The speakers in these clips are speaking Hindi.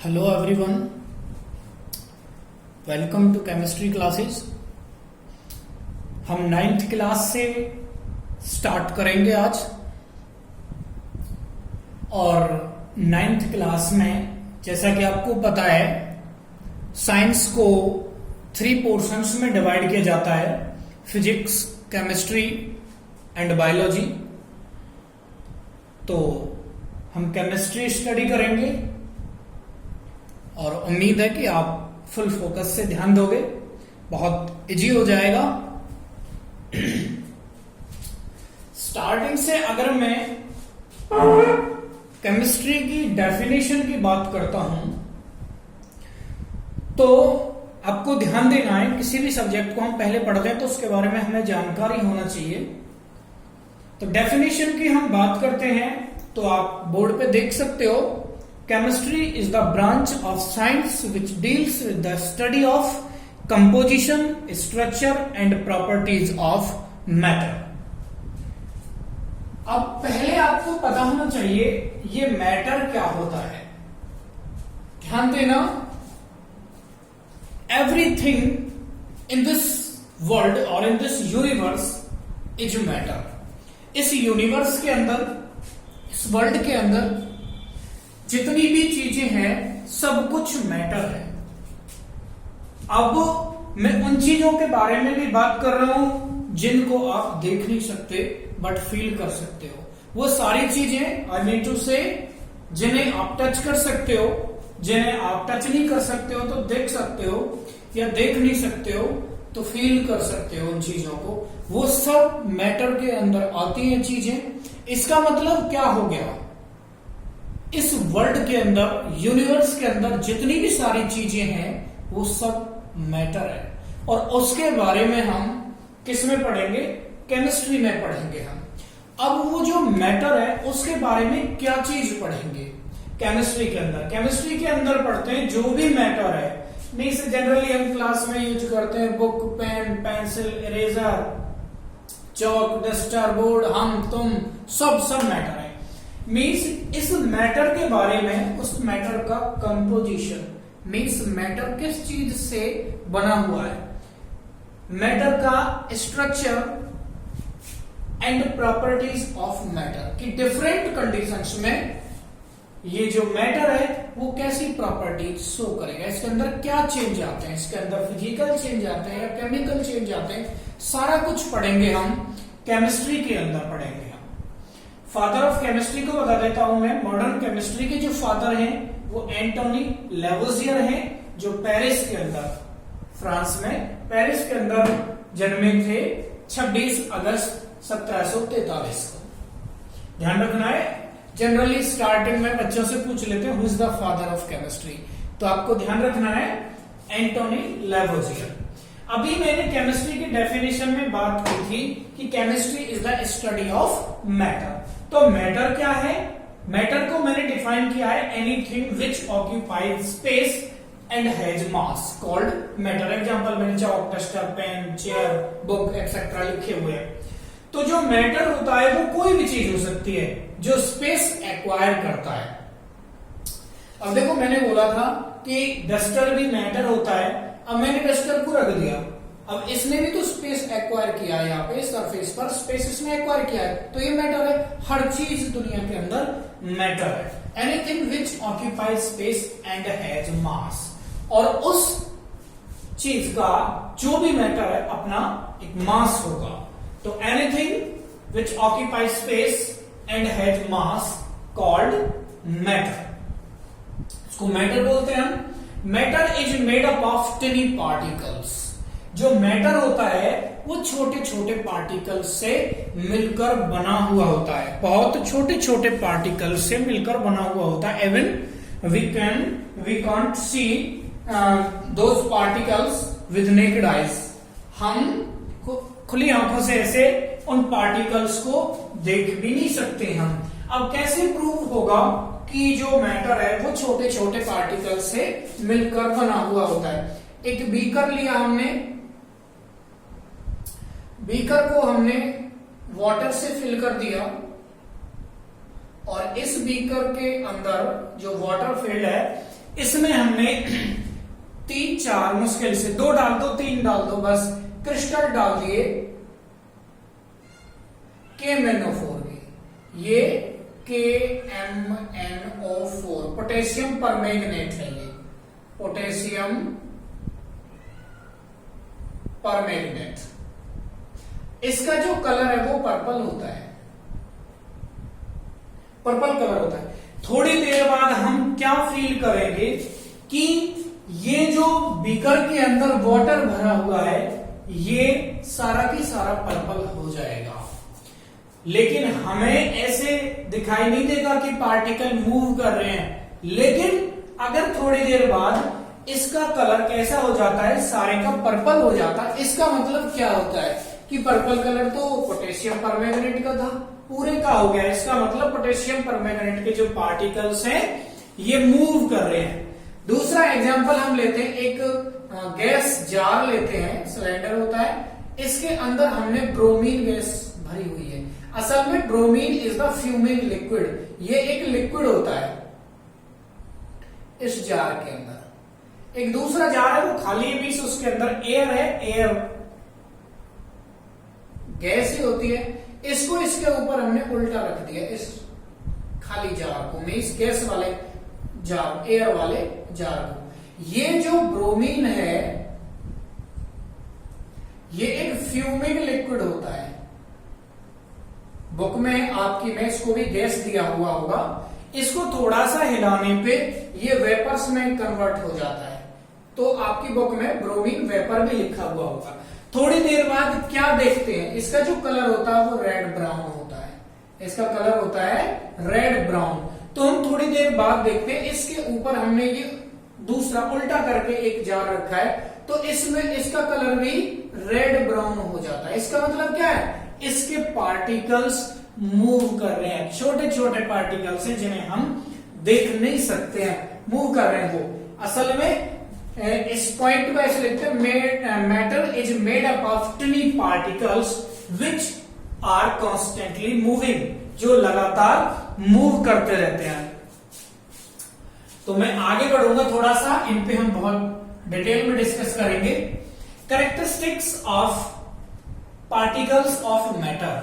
Hello everyone, welcome to chemistry classes. हम 9th क्लास से स्टार्ट करेंगे आज। और 9th क्लास में जैसा कि आपको पता है, साइंस को 3 पोर्शंस में डिवाइड किया जाता है: फिजिक्स, केमिस्ट्री एंड बायोलॉजी। तो हम केमिस्ट्री स्टडी करेंगे और उम्मीद है कि आप फुल फोकस से ध्यान दोगे, बहुत इजी हो जाएगा। स्टार्टिंग से अगर मैं केमिस्ट्री की डेफिनेशन की बात करता हूं तो आपको ध्यान देना है, किसी भी सब्जेक्ट को हम पहले पढ़ते हैं तो उसके बारे में हमें जानकारी होना चाहिए। तो डेफिनेशन की हम बात करते हैं तो आप बोर्ड पे देख सकते हो, Chemistry is the branch of science which deals with the study of composition, structure and properties of matter। अब पहले आपको पता होना चाहिए ये मैटर क्या होता है। ध्यान देना, एवरीथिंग इन दिस वर्ल्ड और in this universe is matter. इस यूनिवर्स के अंदर, इस वर्ल्ड के अंदर जितनी भी चीजें हैं सब कुछ मैटर है। अब मैं उन चीजों के बारे में भी बात कर रहा हूं जिनको आप देख नहीं सकते बट फील कर सकते हो। वो सारी चीजें, आई मीन टू से, जिन्हें आप टच कर सकते हो, जिन्हें आप टच नहीं कर सकते हो तो देख सकते हो, या देख नहीं सकते हो तो फील कर सकते हो उन चीजों को। वो सब मैटर के अंदर आती हैं चीजें। इसका मतलब क्या हो गया, इस वर्ल्ड के अंदर, यूनिवर्स के अंदर जितनी भी सारी चीजें हैं वो सब मैटर है। और उसके बारे में हम किस में पढ़ेंगे? केमिस्ट्री में पढ़ेंगे हम। अब वो जो मैटर है उसके बारे में क्या चीज पढ़ेंगे केमिस्ट्री के अंदर? केमिस्ट्री के अंदर पढ़ते हैं जो भी मैटर है, मीन्स जनरली हम क्लास में यूज करते हैं बुक, पेन, पेंसिल, इरेजर, चौक, डस्टर, बोर्ड, हम, तुम, सब मैटर है। मीन्स इस मैटर के बारे में, उस मैटर का कंपोजिशन, मीन्स मैटर किस चीज से बना हुआ है, मैटर का structure and properties of matter की डिफरेंट कंडीशंस में ये जो मैटर है वो कैसी प्रॉपर्टीज शो करेगा, इसके अंदर क्या चेंज आते हैं, इसके अंदर फिजिकल चेंज आते हैं या केमिकल चेंज आते हैं, सारा कुछ पढ़ेंगे हम केमिस्ट्री के अंदर पढ़ेंगे। फादर ऑफ केमिस्ट्री को बता देता हूं मैं। मॉडर्न केमिस्ट्री के जो फादर हैं वो एंटोनी लेवोजियर हैं, जो पेरिस के अंदर, फ्रांस में पेरिस के अंदर जन्मे थे 26 अगस्त 1743 को। ध्यान रखना है, जनरली स्टार्टिंग में बच्चों से पूछ लेते हैं who is the father of chemistry, तो आपको ध्यान रखना है एंटोनी लेवोजियर। अभी मैंने केमिस्ट्री की डेफिनेशन में बात की थी कि chemistry is the study of matter. तो मैटर क्या है? मैटर को मैंने डिफाइन किया है, anything which occupies space and has mass called matter. Example मैंने chalk, duster, pen, chair, book etcetera लिखे हुए हैं। तो जो मैटर होता है वो कोई भी चीज हो सकती है जो स्पेस एक्वायर करता है। अब देखो, मैंने बोला था कि डस्टर भी मैटर होता है। अब मैंने डस्टर को रख दिया, अब इसने भी तो स्पेस एक्वायर किया है, यहाँ पे सरफेस पर स्पेस इसने एक्वायर किया है, तो ये मैटर है। हर चीज दुनिया के अंदर मैटर है। Anything which occupies space and has मास। और उस चीज का जो भी मैटर है अपना एक मास होगा। तो anything which occupies space and has mass called matter. इसको मैटर बोलते हैं हम। Matter is made up of tiny particles. जो मैटर होता है वो छोटे छोटे पार्टिकल्स से मिलकर बना हुआ होता है, बहुत छोटे छोटे पार्टिकल्स से मिलकर बना हुआ होता है। Even we can't see those particles with naked eyes. हम खुली आंखों से ऐसे उन पार्टिकल्स को देख भी नहीं सकते हम। अब कैसे प्रूव होगा कि जो मैटर है वो छोटे छोटे पार्टिकल से मिलकर बना हुआ होता है? एक बीकर लिया हमने, बीकर को हमने वाटर से फिल कर दिया और इस बीकर के अंदर जो वाटर फिल्ड है इसमें हमने 3-4 मुश्किल से 2 डाल दो 3 डाल दो बस क्रिस्टल डाल दिए KMnO4 के, ये KMnO4 पोटेशियम परमैंगनेट है, ये पोटेशियम परमैंगनेट। इसका जो कलर है वो पर्पल होता है, पर्पल कलर होता है। थोड़ी देर बाद हम क्या फील करेंगे कि ये जो बीकर के अंदर वाटर भरा हुआ है ये सारा की सारा पर्पल हो जाएगा, लेकिन हमें ऐसे दिखाई नहीं देगा कि पार्टिकल मूव कर रहे हैं। लेकिन अगर थोड़ी देर बाद इसका कलर कैसा हो जाता है, सारे का पर्पल हो जाता है। इसका मतलब क्या होता है कि पर्पल कलर तो पोटेशियम परमैंगनेट का था, पूरे का हो गया। इसका मतलब पोटेशियम परमैंगनेट के जो पार्टिकल्स हैं ये मूव कर रहे हैं। दूसरा एग्जांपल हम लेते हैं, एक गैस जार लेते हैं, सिलेंडर होता है, इसके अंदर हमने ब्रोमीन गैस भरी हुई है। असल में bromine is the fuming liquid, ये एक लिक्विड होता है इस जार के अंदर। एक दूसरा जार है वो खाली है, बीच उसके अंदर एयर है, एयर गैस ही होती है। इसको इसके ऊपर हमने उल्टा रख दिया, इस खाली जार को, मींस गैस वाले जार, एयर वाले जार को। ये जो ब्रोमीन है ये एक फ्यूमिंग लिक्विड होता है। बुक में आपकी में इसको भी गैस दिया हुआ होगा, इसको थोड़ा सा हिलाने पे ये वेपर्स में कन्वर्ट हो जाता है। तो आपकी बुक में ब्रोमीन वेपर भी लिखा हुआ होगा। थोड़ी देर बाद क्या देखते हैं, इसका जो कलर होता है वो रेड ब्राउन होता है, इसका कलर होता है रेड ब्राउन। तो हम थोड़ी देर बाद देखते हैं इसके ऊपर हमने ये दूसरा उल्टा करके एक जार रखा है, तो इसमें इसका कलर भी रेड ब्राउन हो जाता है। इसका मतलब क्या है, इसके पार्टिकल्स मूव कर रहे हैं, छोटे छोटे पार्टिकल्स हैं जिन्हें हम देख नहीं सकते हैं, मूव कर रहे हैं वो। असल में इस पॉइंट को ऐसे लिखते हैं, matter is made up of tiny particles which are constantly moving, जो लगातार मूव करते रहते हैं। तो मैं आगे बढ़ूंगा थोड़ा सा, इन पे हम बहुत डिटेल में डिस्कस करेंगे। Characteristics of particles of matter.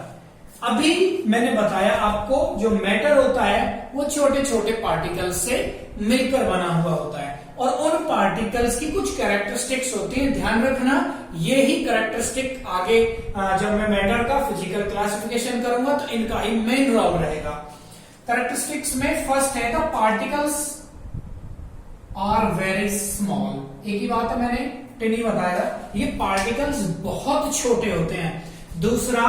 अभी मैंने बताया आपको जो मैटर होता है वो छोटे छोटे पार्टिकल्स से मिलकर बना हुआ होता है, और उन पार्टिकल्स की कुछ कैरेक्टरिस्टिक्स होती है। ध्यान रखना, ये ही कैरेक्टरिस्टिक आगे जब मैं मैटर का फिजिकल क्लासिफिकेशन करूंगा तो इनका ही मेन रोल रहेगा। कैरेक्टरिस्टिक्स में फर्स्ट है the particles are very small. एक ही बात है, मैंने टिनी बताया, ये पार्टिकल्स बहुत छोटे होते हैं। दूसरा,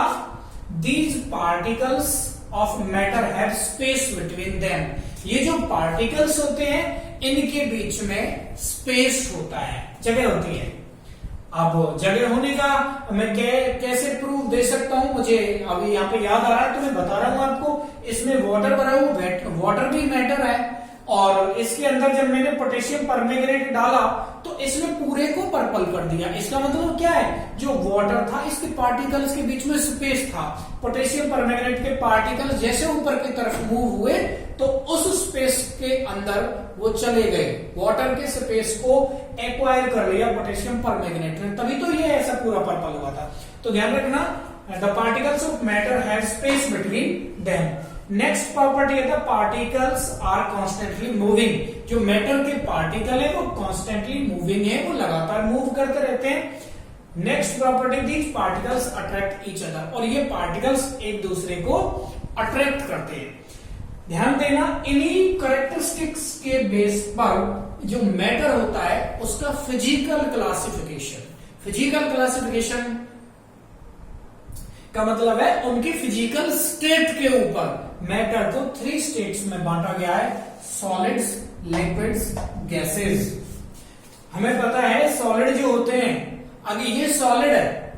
these particles of matter have space between them. ये जो पार्टिकल्स होते हैं इनके बीच में स्पेस होता है, जगह होती है। अब जगह होने का मैं कैसे प्रूफ दे सकता हूं, मुझे अभी यहाँ पे याद आ रहा है तो मैं बता रहा हूं आपको। इसमें वाटर भरा हुआ, वाटर भी मैटर है, और इसके अंदर जब मैंने पोटेशियम परमैंगनेट डाला तो इसने पूरे को पर्पल कर दिया। इसका मतलब क्या है, जो वाटर था इसके पार्टिकल्स के बीच में स्पेस था, पोटेशियम परमैंगनेट के पार्टिकल्स जैसे ऊपर की तरफ मूव हुए तो उस स्पेस के अंदर वो चले गए, वाटर के स्पेस को एक्वायर कर लिया पोटेशियम परमैंगनेट ने, तभी तो ये ऐसा पूरा पर्पल हुआ था। तो ध्यान रखना, the particles of matter have space between them. Next property है the particles are constantly moving. जो मैटर के पार्टिकल है वो कॉन्स्टेंटली मूविंग है, वो लगातार मूव करते रहते हैं। Next property, these particles attract each other, और ये पार्टिकल्स एक दूसरे को अट्रैक्ट करते हैं। ध्यान देना, इन्हीं कैरेक्टरिस्टिक्स के बेस पर जो मैटर होता है उसका फिजिकल क्लासिफिकेशन, फिजिकल क्लासिफिकेशन का मतलब है उनकी फिजिकल स्टेट के ऊपर मैटर को 3 स्टेट्स में बांटा गया है, सॉलिड्स, लिक्विड्स, गैसेस। हमें पता है सॉलिड जो होते हैं, अगर ये सॉलिड है,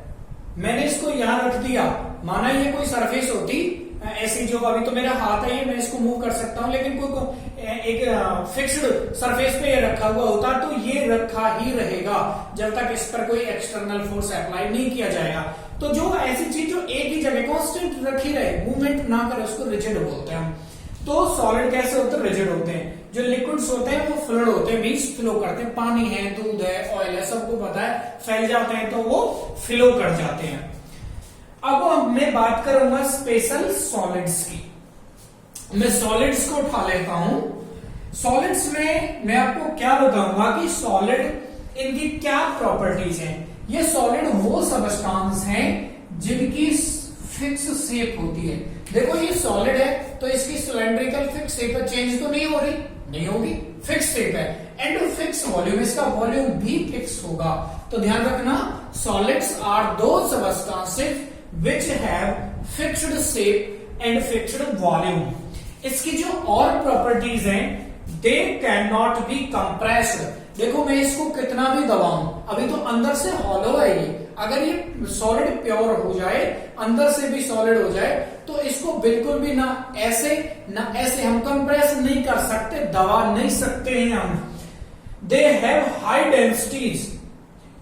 मैंने इसको यहां रख दिया, माना ये कोई सरफेस होती ऐसी, जो अभी तो मेरा हाथ है ये, मैं इसको मूव कर सकता हूं, लेकिन कोई एक फिक्स्ड सरफेस पे ये रखा हुआ होता तो ये रखा ही रहेगा जब तक इस पर कोई एक्सटर्नल फोर्स अप्लाई नहीं किया जाएगा। तो जो ऐसी चीज जो एक ही जगह कांस्टेंट रखी रहे, मूवमेंट ना करे, उसको रिजिड बोलते हैं हम। तो सॉलिड कैसे होते हैं? रिजिड होते हैं। जो लिक्विड्स होते हैं वो फ्लूइड होते हैं, मीन्स फ्लो करते हैं। पानी है, दूध है, ऑयल है, सबको पता है, फैल जाते हैं तो वो फ्लो कर जाते हैं। अब मैं बात करूंगा स्पेशल सॉलिड्स की। मैं सॉलिड्स को उठा लेता हूं। सॉलिड्स में मैं आपको क्या बताऊंगा कि सॉलिड इनकी क्या प्रॉपर्टीज हैं। ये सॉलिड वो सबस्टांस हैं जिनकी फिक्स शेप होती है। देखो ये सॉलिड है तो इसकी सिलेंड्रिकल फिक्स शेप चेंज तो नहीं हो रही, नहीं होगी, फिक्स शेप है। एंड फिक्स वॉल्यूम, इसका वॉल्यूम भी फिक्स होगा। तो ध्यान रखना, सॉलिड्स आर दो substances which have fixed shape and fixed volume। इसकी जो और प्रॉपर्टीज हैं, they cannot be compressed। देखो मैं इसको कितना भी दबाऊं, अभी तो अंदर से हॉलो है ये। अगर ये सॉलिड प्योर हो जाए, अंदर से भी सॉलिड हो जाए, तो इसको बिल्कुल भी ना ऐसे हम कंप्रेस नहीं कर सकते, दबा नहीं सकते हैं हम। They have high densities.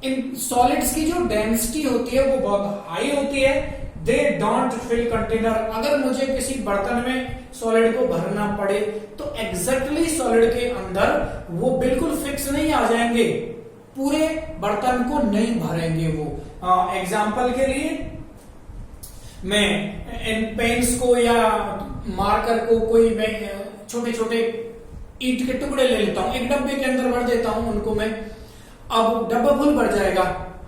In solids की जो डेंसिटी होती है वो बहुत हाई होती है। They don't fill container. अगर मुझे किसी बर्तन में सॉलिड को भरना पड़े तो एग्जैक्टली सॉलिड के अंदर वो बिल्कुल फिक्स नहीं आ जाएंगे, पूरे बर्तन को नहीं भरेंगे वो। एग्जाम्पल के लिए मैं इन पेन्स को या मार्कर को कोई मैं छोटे छोटे ईंट के टुकड़े ले लेता हूं, एक डब्बे के अंदर भर देता हूं उनको मैं। अब डब्बा फुल भर जाएगा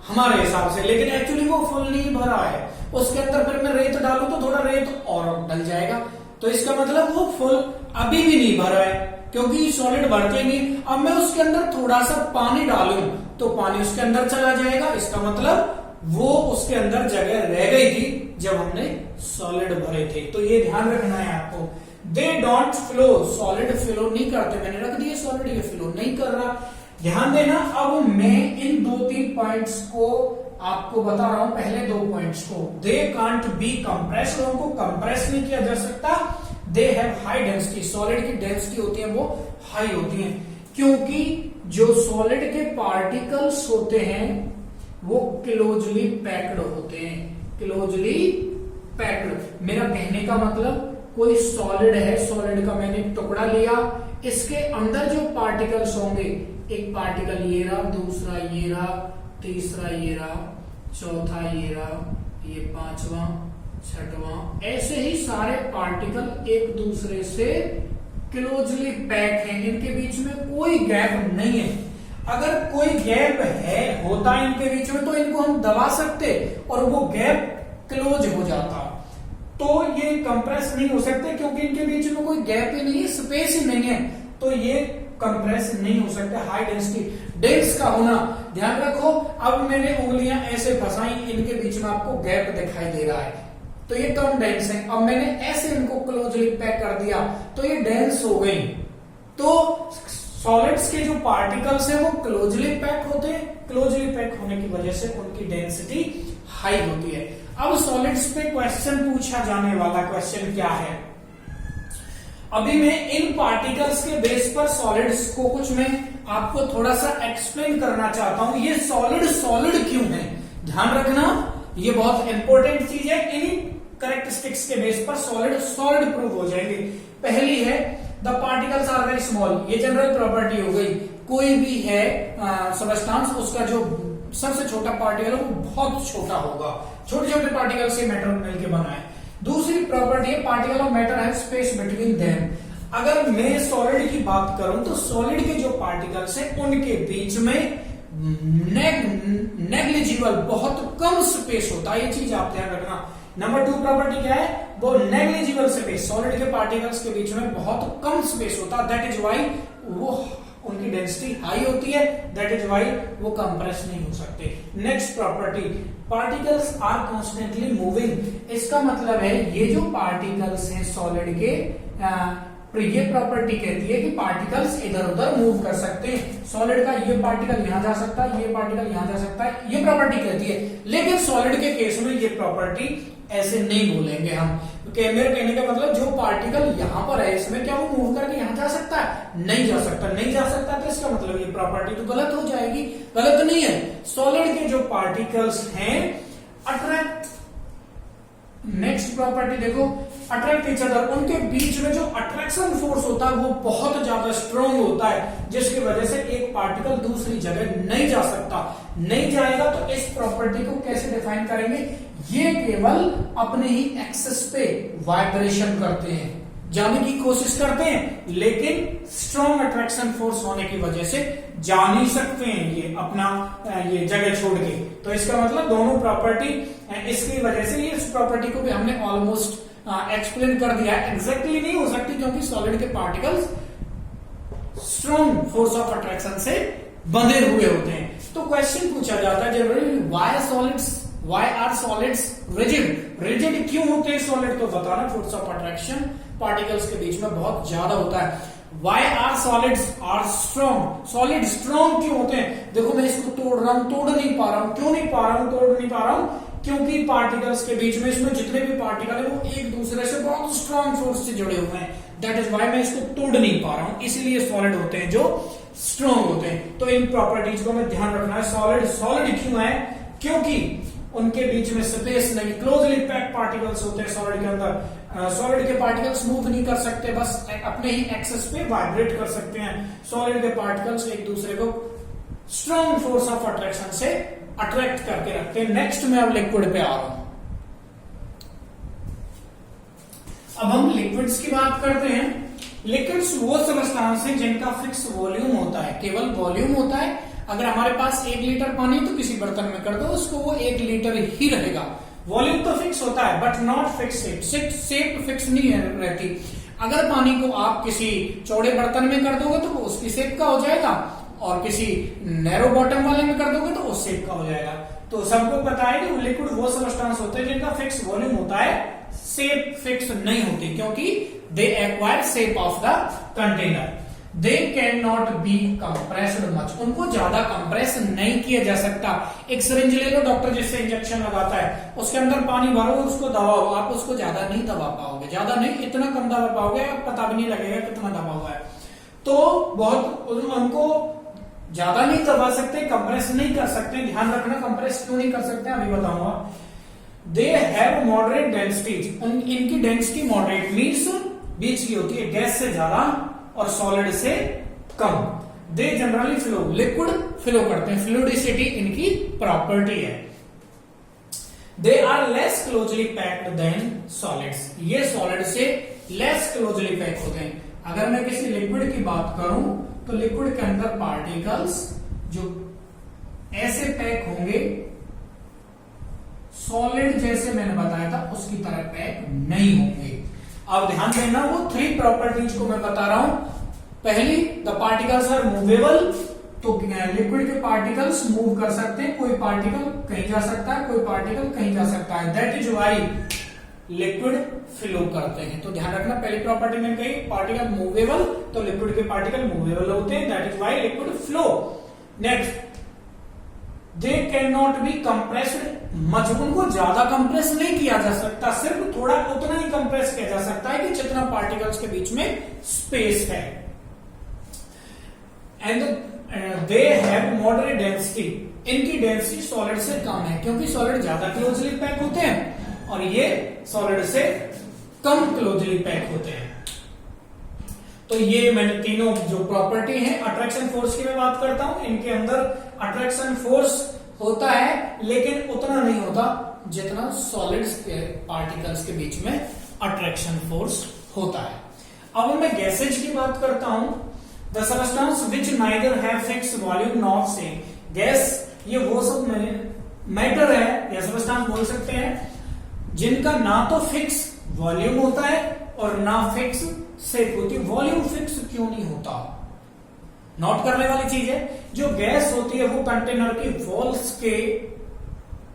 हमारे हिसाब से, लेकिन एक्चुअली वो फुल नहीं भरा है। उसके अंदर फिर मैं रेत डालूं तो थोड़ा रेत और डल जाएगा, तो इसका मतलब वो फुल अभी भी नहीं भरा है, क्योंकि सॉलिड भरते नहीं। अब मैं उसके अंदर थोड़ा सा पानी डालूं तो पानी उसके अंदर चला जाएगा, इसका मतलब वो उसके अंदर जगह रह गई थी जब हमने सॉलिड भरे थे। तो ये ध्यान रखना है आपको। They don't flow, solid flow नहीं करते। मैंने रख दिए सॉलिड, ये फ्लो नहीं कर रहा, ध्यान देना। अब मैं इन 2-3 पॉइंट्स को आपको बता रहा हूं, पहले 2 पॉइंट्स को। दे कांट बी कंप्रेस्ड, उनको कंप्रेस नहीं किया जा सकता। They have high density, solid की डेंसिटी होती है वो हाई होती है, क्योंकि जो सॉलिड के पार्टिकल्स होते हैं वो क्लोजली पैक्ड होते हैं। क्लोजली पैक्ड, मेरा कहने का मतलब कोई सॉलिड है, सॉलिड का मैंने टुकड़ा लिया, इसके अंदर जो पार्टिकल्स होंगे, एक पार्टिकल ये रहा, दूसरा ये रहा, तीसरा ये रहा, चौथा ये रहा, ये 5वां, 6वां, ऐसे ही सारे पार्टिकल एक दूसरे से क्लोजली पैक हैं, इनके बीच में कोई गैप नहीं है। अगर कोई गैप होता है इनके बीच में तो इनको हम दबा सकते और वो गैप क्लोज हो जाता, तो ये कंप्रेस नहीं हो सकते, क्योंकि इनके बीच में कोई गैप ही नहीं है, स्पेस ही नहीं है, तो ये कंप्रेस नहीं हो सकते। हाई डेंसिटी, डेंस का होना, ध्यान रखो। अब मैंने उंगलियां ऐसे फंसाई, इनके बीच में आपको गैप दिखाई दे रहा है, तो ये कम डेंस है। अब मैंने ऐसे इनको क्लोजली पैक कर दिया तो ये डेंस हो गई। तो सॉलिड्स के जो पार्टिकल्स हैं वो क्लोजली पैक होते हैं, क्लोजली पैक होने की वजह से उनकी डेंसिटी हाई होती है। अब सॉलिड्स पे क्वेश्चन पूछा जाने वाला क्वेश्चन क्या है, अभी मैं इन पार्टिकल्स के बेस पर सॉलिड्स को कुछ मैं आपको थोड़ा सा एक्सप्लेन करना चाहता हूं। ये सॉलिड सॉलिड क्यों है, ध्यान रखना, ये बहुत इंपॉर्टेंट चीज है। इन्हीं कैरेक्टरिस्टिक्स के बेस पर सॉलिड सॉलिड प्रूव हो जाएंगे। पहली है the particles are very small, ये जनरल प्रॉपर्टी हो गई। कोई भी है सबस्टांस, उसका जो सबसे छोटा पार्टिकल है वो बहुत छोटा होगा, छोटे छोटे पार्टिकल से मैटर मिलकर बना है। दूसरी प्रॉपर्टी है particle of matter have space between them. अगर मैं सॉलिड की बात करूं तो सॉलिड के जो पार्टिकल्स हैं उनके बीच में नेग्लिजिबल, बहुत कम स्पेस होता है, ये चीज आप ध्यान रखना। नंबर 2 प्रॉपर्टी क्या है, वो नेग्लिजिबल स्पेस, सॉलिड के पार्टिकल्स के बीच में बहुत कम स्पेस होता है, दैट इज वाई वो उनकी डेंसिटी हाई होती है, दैट इज वाई वो कंप्रेस नहीं हो सकते। Next property, particles are constantly moving. इसका मतलब है ये जो पार्टिकल्स हैं सॉलिड के, ये प्रॉपर्टी कहती है कि पार्टिकल्स इधर उधर मूव कर सकते हैं। सॉलिड का ये पार्टिकल यहां जा सकता है, ये पार्टिकल यहां जा सकता है, ये प्रॉपर्टी कहती है। लेकिन सॉलिड के केस में ये प्रॉपर्टी ऐसे नहीं बोलेंगे हम। मेरे कहने का मतलब जो पार्टिकल यहां पर है इसमें क्या वो मूव करके यहां जा सकता है, नहीं जा सकता, नहीं जा सकता, तो इसका मतलब ये प्रॉपर्टी तो गलत हो जाएगी। गलत नहीं है, सॉलिड के जो पार्टिकल्स हैं अट्रैक्ट नेक्स्ट प्रॉपर्टी देखो, अट्रैक्ट ईच अदर, उनके बीच में जो अट्रैक्शन फोर्स होता है वो बहुत ज्यादा स्ट्रॉन्ग होता है, जिसकी वजह से एक पार्टिकल दूसरी जगह नहीं जा सकता, नहीं जाएगा। तो इस प्रॉपर्टी को कैसे डिफाइन करेंगे, ये केवल अपने ही एक्सिस पे वाइब्रेशन करते हैं, जाने की कोशिश करते हैं, लेकिन स्ट्रॉन्ग अट्रैक्शन फोर्स होने की वजह से जा नहीं सकते हैं ये अपना ये जगह छोड़ के। तो इसका मतलब दोनों प्रॉपर्टी, इसकी वजह से ये इस प्रॉपर्टी को भी हमने ऑलमोस्ट एक्सप्लेन कर दिया है। एग्जैक्टली नहीं हो सकती क्योंकि सॉलिड के particles strong force of attraction से बंधे हुए होते हैं। तो क्वेश्चन पूछा जाता है generally, why are solids rigid, rigid क्यों होते हैं सॉलिड, तो बताना फोर्स ऑफ अट्रैक्शन पार्टिकल्स के बीच में बहुत ज्यादा होता है। Why are solids are strong? Solid strong क्यों होते हैं, देखो मैं इसको तोड़ रहा हूं, तोड़ नहीं पा रहा हूं, क्यों नहीं पा रहा हूं, तोड़ नहीं पा रहा हूं, क्योंकि पार्टिकल्स के बीच में इसमें जितने भी पार्टिकल है वो एक दूसरे से बहुत स्ट्रॉन्ग फोर्स से जुड़े हुए हैं, दैट इज वाई मैं इसको तोड़ नहीं पा रहा हूं, इसीलिए सॉलिड होते हैं जो स्ट्रॉन्ग होते हैं। तो इन प्रॉपर्टीज को हमें ध्यान रखना है। सॉलिड क्यों है, क्योंकि उनके बीच में स्पेस नहीं, क्लोजली पैक्ड पार्टिकल्स होते हैं सॉलिड के अंदर। सॉलिड के पार्टिकल्स मूव नहीं कर सकते, बस अपने ही एक्सेस पे वाइब्रेट कर सकते हैं। सॉलिड के पार्टिकल्स एक दूसरे को स्ट्रॉन्ग फोर्स ऑफ अट्रैक्शन से अट्रैक्ट करके रखते हैं। नेक्स्ट में अब लिक्विड पे आ रहा हूं। अब हम लिक्विड्स की बात करते हैं। लिक्विड्स वो सब्सटेंस हैं जिनका फिक्स वॉल्यूम होता है, केवल वॉल्यूम होता है। अगर हमारे पास 1 लीटर पानी तो किसी बर्तन में कर दो उसको, वो 1 लीटर ही रहेगा। वॉल्यूम तो फिक्स होता है but not fix shape fix नहीं रहती। अगर पानी को आप किसी चौड़े बर्तन में कर दोगे तो वो उसकी शेप का हो जाएगा, और किसी नैरो बॉटम वाले में कर दोगे तो उस शेप का हो जाएगा। तो सबको पता है कि लिक्विड वो सब्सटेंस होते हैं जिनका फिक्स वॉल्यूम होता है, शेप फिक्स नहीं होती, क्योंकि they acquire shape of the container. They can not be compressed much, उनको ज्यादा कंप्रेस नहीं किया जा सकता। एक सिरिंज ले लो, डॉक्टर जिससे इंजेक्शन लगाता है, उसके अंदर पानी भरो, उसको दबाओ, आप उसको ज्यादा नहीं दबा पाओगे, ज्यादा नहीं, इतना कम दबा पाओगे, पता भी नहीं लगेगा कितना दबा हुआ है। तो बहुत उनको ज्यादा नहीं दबा सकते, कंप्रेस नहीं कर सकते। ध्यान रखना कंप्रेस क्यों नहीं कर सकते अभी बताऊंगा। दे हैव मॉडरेट डेंसिटी, इनकी डेंसिटी मॉडरेट मीन्स बीच की होती है, गैस से ज्यादा और सॉलिड से कम। They generally flow, liquid flow करते हैं, फ्लूइडिसिटी इनकी प्रॉपर्टी है। They are less closely packed than solids, ये सॉलिड से लेस क्लोजली पैक होते हैं। अगर मैं किसी लिक्विड की बात करूं तो लिक्विड के अंदर पार्टिकल्स जो ऐसे पैक होंगे, सॉलिड जैसे मैंने बताया था उसकी तरह पैक नहीं होंगे। अब ध्यान देना, वो 3 प्रॉपर्टीज को मैं बता रहा हूं। पहली, द पार्टिकल्स आर मूवेबल, तो लिक्विड के पार्टिकल्स मूव कर सकते हैं, कोई पार्टिकल कहीं जा सकता है, कोई पार्टिकल कहीं जा सकता है, that is Y liquid flow करते हैं। तो ध्यान रखना, पहली प्रॉपर्टी मैंने कही पार्टिकल मूवेबल, तो लिक्विड के पार्टिकल मूवेबल होते हैं, that is Y liquid flow. Next, they can not be compressed much, उनको ज्यादा कंप्रेस नहीं किया जा सकता, सिर्फ थोड़ा उतना ही कंप्रेस किया जा सकता है कि जितना पार्टिकल्स के बीच में स्पेस है। And they have moderate density, इनकी डेंसिटी सॉलिड से कम है, क्योंकि सॉलिड ज्यादा क्लोजली पैक होते हैं और ये सॉलिड से कम क्लोजली पैक होते हैं। तो ये मैंने तीनों जो प्रॉपर्टी है, अट्रैक्शन फोर्स की मैं बात करता हूं, इनके अंदर अट्रैक्शन फोर्स होता है लेकिन उतना नहीं होता जितना सॉलिड्स के पार्टिकल्स के बीच में अट्रैक्शन फोर्स होता है। अब मैं गैसेज की बात करता हूं, the substance which neither have fix volume not same, gas ये वो सब मैटर है या सबस्टेंस बोल सकते हैं जिनका ना तो फिक्स वॉल्यूम होता है और ना फिक्स शेप होती है। वॉल्यूम फिक्स क्यों नहीं होता, नोट करने वाली चीज है। जो गैस होती है वो कंटेनर की वॉल्स के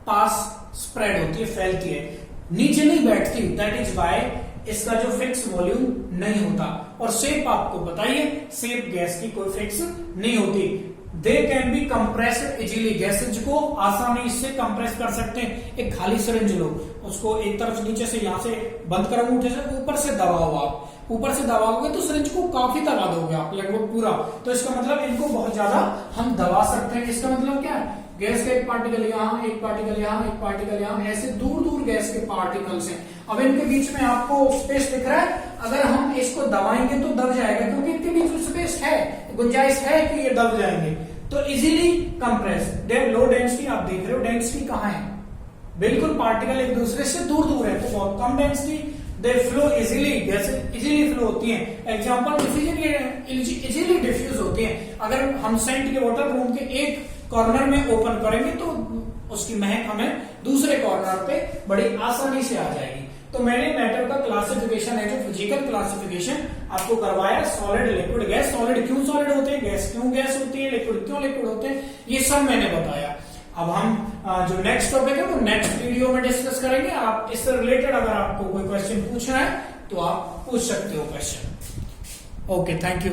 पास स्प्रेड होती है, फैलती है, नीचे नहीं बैठती, दैट इज वाई इसका जो फिक्स वॉल्यूम नहीं होता। और शेप आपको बताइए, शेप गैस की कोई फिक्स नहीं होती। They can be compressed easily, gases को आसानी से कंप्रेस कर सकते हैं। एक खाली सिरिंज लो, उसको एक तरफ नीचे से यहां से बंद करो अंगूठे से, ऊपर से दबाओ, आप ऊपर से दबाओगे तो सिरिंज को काफी दबा दोगे आप, लगभग पूरा। तो इसका मतलब इनको बहुत ज्यादा हम दबा सकते हैं। इसका मतलब क्या है, गैस का एक पार्टिकल यहाँ, एक पार्टिकल यहाँ, एक पार्टिकल यहाँ, ऐसे दूर दूर गैस के पार्टिकल्स हैं। अब इनके बीच में आपको स्पेस दिख रहा है, अगर हम इसको दबाएंगे तो दब जाएगा, क्योंकि इनके बीच में स्पेस है, गुंजाइश है कि ये दब जाएंगे, तो इजीली कंप्रेस। लो डेंसिटी आप देख रहे हो, डेंसिटी कहाँ है, बिल्कुल पार्टिकल एक दूसरे से दूर दूर है, तो बहुत कम डेंसिटी, दे फ्लो इजीली, जैसे इजीली फ्लो होती है। एग्जांपल डिफ्यूजन, इजीली डिफ्यूज होती है। अगर हम सेंट के वाटर रूम के एक कॉर्नर में ओपन करेंगे तो उसकी महक हमें दूसरे कॉर्नर पे बड़ी आसानी से आ जाएगी। तो मैंने मैटर का क्लासिफिकेशन है, जो फिजिकल क्लासिफिकेशन आपको करवाया, सॉलिड, लिक्विड, गैस। सॉलिड क्यों सॉलिड होते हैं, गैस क्यों गैस होती है, लिक्विड क्यों लिक्विड होते हैं, ये सब मैंने बताया। अब हम जो नेक्स्ट टॉपिक है वो नेक्स्ट वीडियो में डिस्कस करेंगे। आप इससे रिलेटेड अगर आपको कोई क्वेश्चन पूछना है तो आप पूछ सकते हो क्वेश्चन। Okay, thank you.